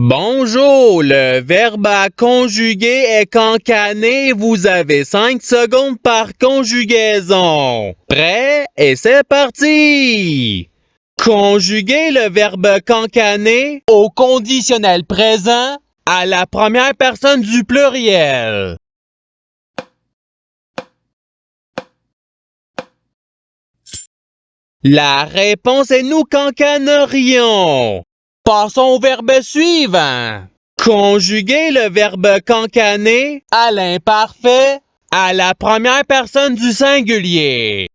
Bonjour, le verbe à conjuguer est cancané. Vous avez 5 secondes par conjugaison. Prêt? Et c'est parti! Conjuguer le verbe cancané au conditionnel présent à la première personne du pluriel. La réponse est nous cancanerions. Passons au verbe suivant. Conjuguer le verbe cancaner à l'imparfait à la première personne du singulier.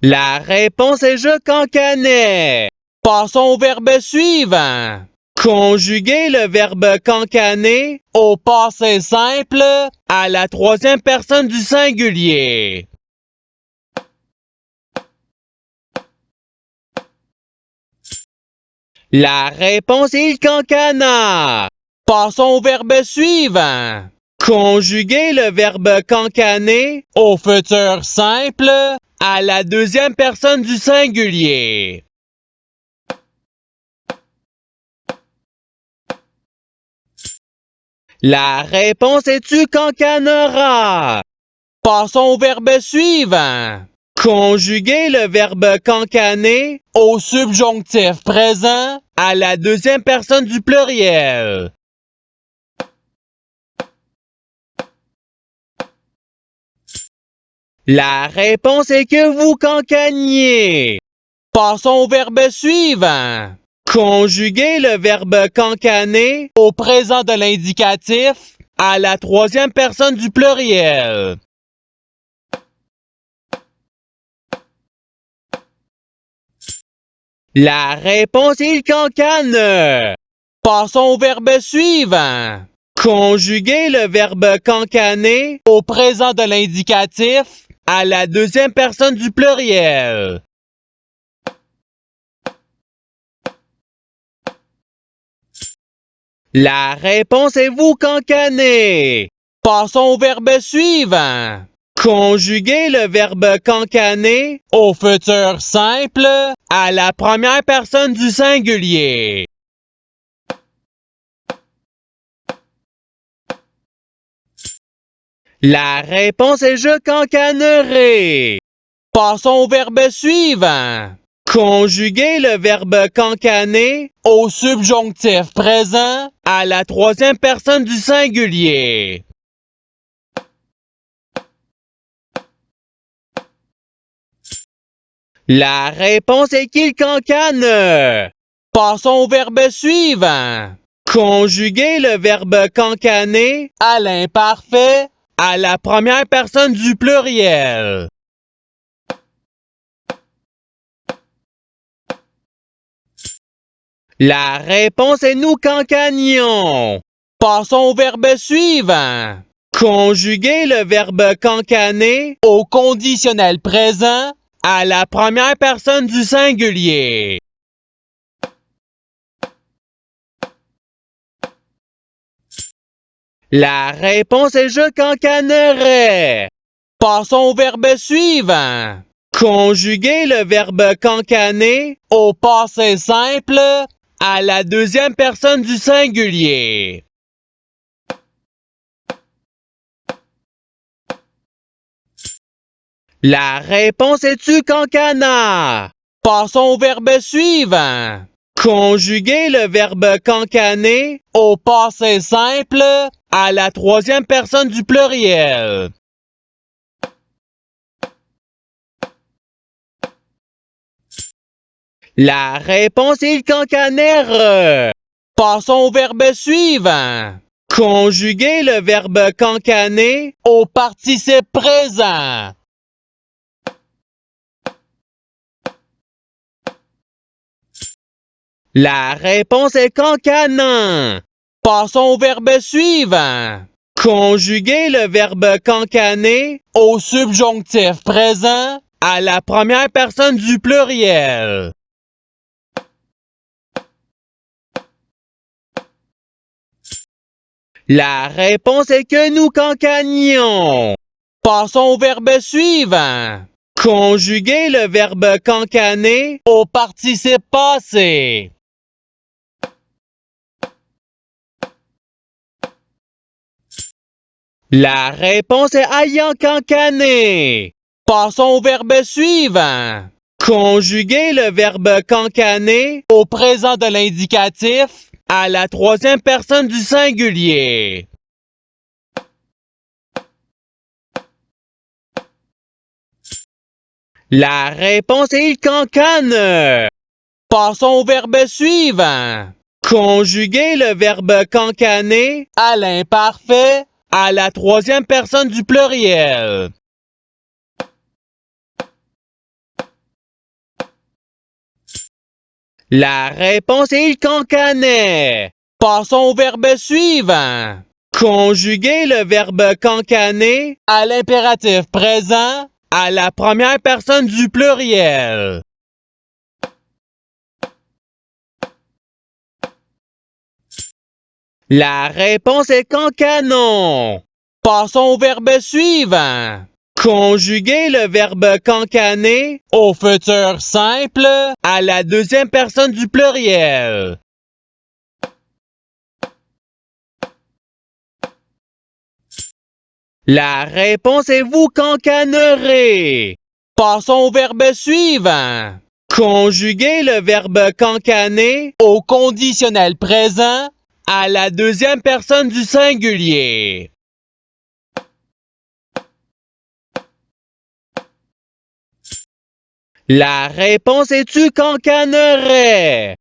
La réponse est je cancanais. Passons au verbe suivant. Conjuguer le verbe cancaner au passé simple à la troisième personne du singulier. La réponse est il cancana. Passons au verbe suivant. Conjuguer le verbe cancaner au futur simple à la deuxième personne du singulier. La réponse est tu cancaneras. Passons au verbe suivant. Conjuguer le verbe cancaner au subjonctif présent à la deuxième personne du pluriel. La réponse est que vous cancaniez. Passons au verbe suivant. Conjuguer le verbe cancaner au présent de l'indicatif à la troisième personne du pluriel. La réponse est il cancane. Passons au verbe suivant. Conjuguer le verbe cancaner au présent de l'indicatif à la deuxième personne du pluriel. La réponse est vous cancanez. Passons au verbe suivant. Conjuguer le verbe cancaner au futur simple à la première personne du singulier. La réponse est je cancanerai. Passons au verbe suivant. Conjuguer le verbe cancaner au subjonctif présent à la troisième personne du singulier. La réponse est qu'il cancane. Passons au verbe suivant. Conjuguer le verbe cancaner à l'imparfait à la première personne du pluriel. La réponse est nous cancanions. Passons au verbe suivant. Conjuguer le verbe cancaner au conditionnel présent à la première personne du singulier. La réponse est je cancanerai. Passons au verbe suivant. Conjuguer le verbe cancaner au passé simple à la deuxième personne du singulier. La réponse est tu cancana. Passons au verbe suivant. Conjuguer le verbe cancaner au passé simple à la troisième personne du pluriel. La réponse est il cancanère. Passons au verbe suivant. Conjuguer le verbe cancaner au participe présent. La réponse est cancanin. Passons au verbe suivant. Conjuguer le verbe cancaner au subjonctif présent à la première personne du pluriel. La réponse est que nous cancanions. Passons au verbe suivant. Conjuguer le verbe cancaner au participe passé. La réponse est ayant cancané. Passons au verbe suivant. Conjuguer le verbe cancaner au présent de l'indicatif à la troisième personne du singulier. La réponse est il cancane. Passons au verbe suivant. Conjuguer le verbe cancaner à l'imparfait à la troisième personne du pluriel. La réponse est il cancanait. Passons au verbe suivant. Conjuguer le verbe cancaner à l'impératif présent à la première personne du pluriel. La réponse est cancanon. Passons au verbe suivant. Conjuguer le verbe cancaner au futur simple à la deuxième personne du pluriel. La réponse est vous cancanerez. Passons au verbe suivant. Conjuguer le verbe cancaner au conditionnel présent à la deuxième personne du singulier. La réponse est tu cancanerais.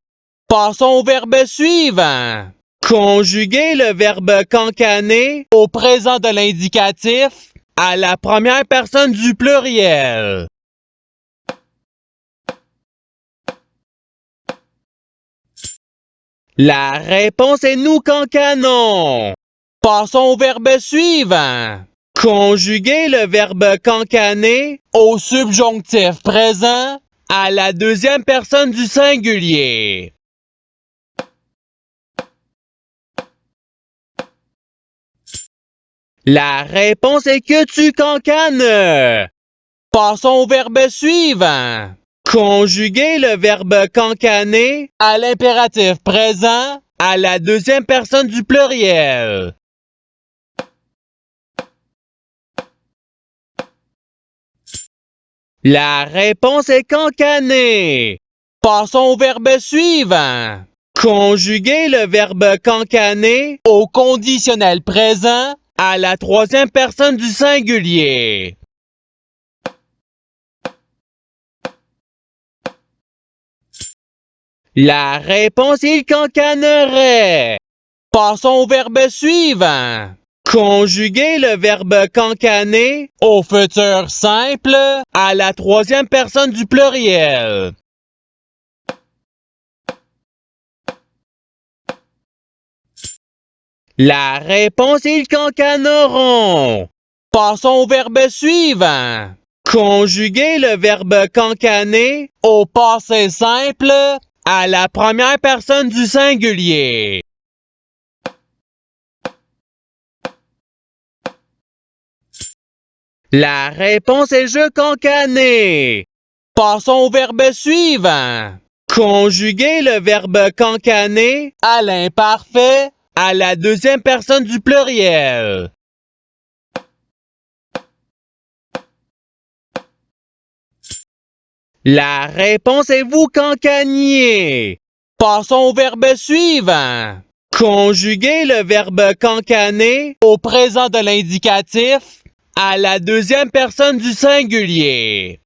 Passons au verbe suivant. Conjuguer le verbe cancaner au présent de l'indicatif à la première personne du pluriel. La réponse est nous cancanons. Passons au verbe suivant. Conjuguer le verbe cancaner au subjonctif présent à la deuxième personne du singulier. La réponse est que tu cancanes. Passons au verbe suivant. Conjuguer le verbe cancaner à l'impératif présent à la deuxième personne du pluriel. La réponse est cancaner. Passons au verbe suivant. Conjuguer le verbe cancaner au conditionnel présent à la troisième personne du singulier. La réponse est il cancanerait. Passons au verbe suivant. Conjuguer le verbe cancaner au futur simple à la troisième personne du pluriel. La réponse est ils cancaneront. Passons au verbe suivant. Conjuguer le verbe cancaner au passé simple à la première personne du singulier. La réponse est je cancaner. Passons au verbe suivant. Conjuguer le verbe cancaner à l'imparfait à la deuxième personne du pluriel. La réponse est vous cancaniez. Passons au verbe suivant. Conjuguer le verbe cancaner au présent de l'indicatif à la deuxième personne du singulier.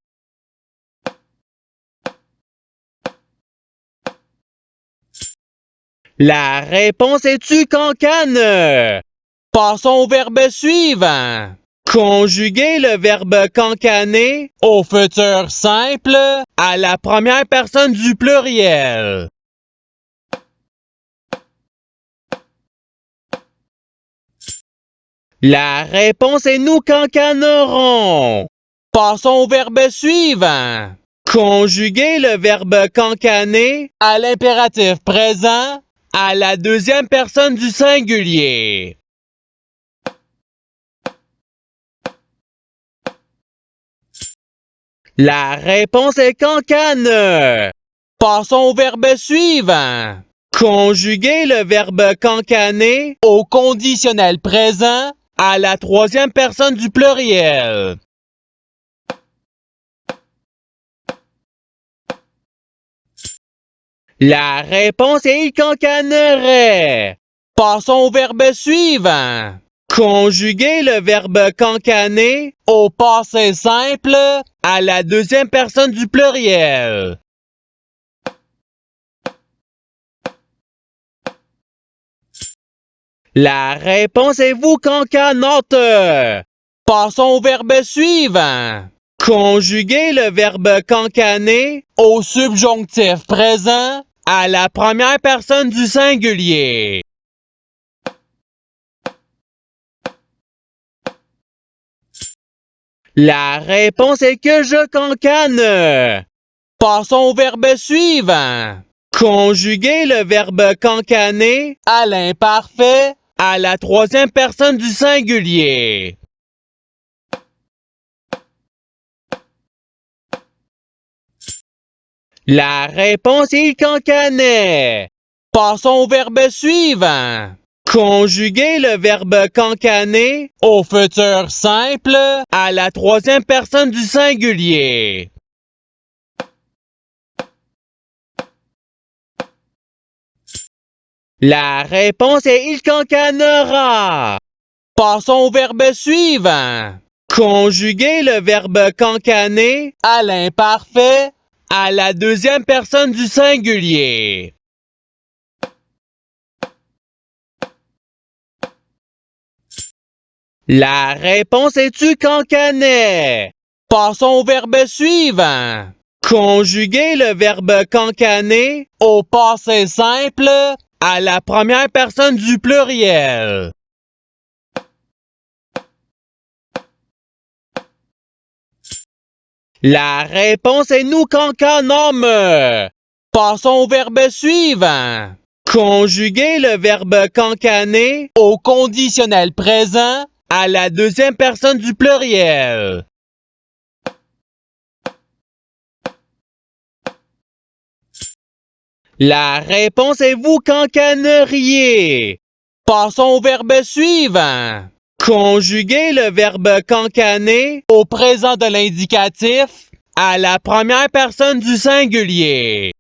La réponse est tu cancane. Passons au verbe suivant. Conjuguer le verbe cancaner au futur simple à la première personne du pluriel. La réponse est nous cancanerons. Passons au verbe suivant. Conjuguer le verbe cancaner à l'impératif présent à la deuxième personne du singulier. La réponse est cancane. Passons au verbe suivant. Conjuguer le verbe cancaner au conditionnel présent à la troisième personne du pluriel. La réponse est il cancanerait. Passons au verbe suivant. Conjuguer le verbe cancaner au passé simple à la deuxième personne du pluriel. La réponse est vous cancanote. Passons au verbe suivant. Conjuguer le verbe cancaner au subjonctif présent à la première personne du singulier. La réponse est que je cancane. Passons au verbe suivant. Conjuguer le verbe cancaner à l'imparfait à la troisième personne du singulier. La réponse est il cancanait. Passons au verbe suivant. Conjuguer le verbe cancaner au futur simple à la troisième personne du singulier. La réponse est il cancanera. Passons au verbe suivant. Conjuguer le verbe cancaner à l'imparfait à la deuxième personne du singulier. La réponse est tu cancanais. Passons au verbe suivant. Conjuguer le verbe cancaner au passé simple à la première personne du pluriel. La réponse est nous cancanômes. Passons au verbe suivant. Conjuguer le verbe cancaner au conditionnel présent à la deuxième personne du pluriel. La réponse est vous cancaneriez. Passons au verbe suivant. Conjuguer le verbe cancaner au présent de l'indicatif à la première personne du singulier.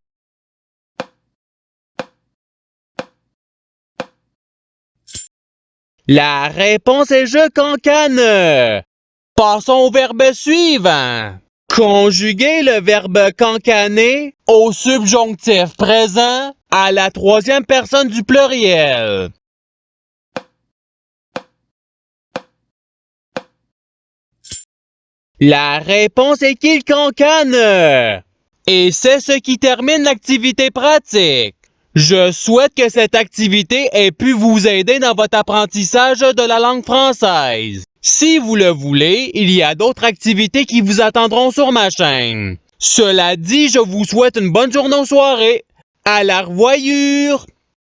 La réponse est je cancane. Passons au verbe suivant. Conjuguer le verbe cancaner au subjonctif présent à la troisième personne du pluriel. La réponse est qu'il cancane. Et c'est ce qui termine l'activité pratique. Je souhaite que cette activité ait pu vous aider dans votre apprentissage de la langue française. Si vous le voulez, il y a d'autres activités qui vous attendront sur ma chaîne. Cela dit, je vous souhaite une bonne journée ou soirée. À la revoyure!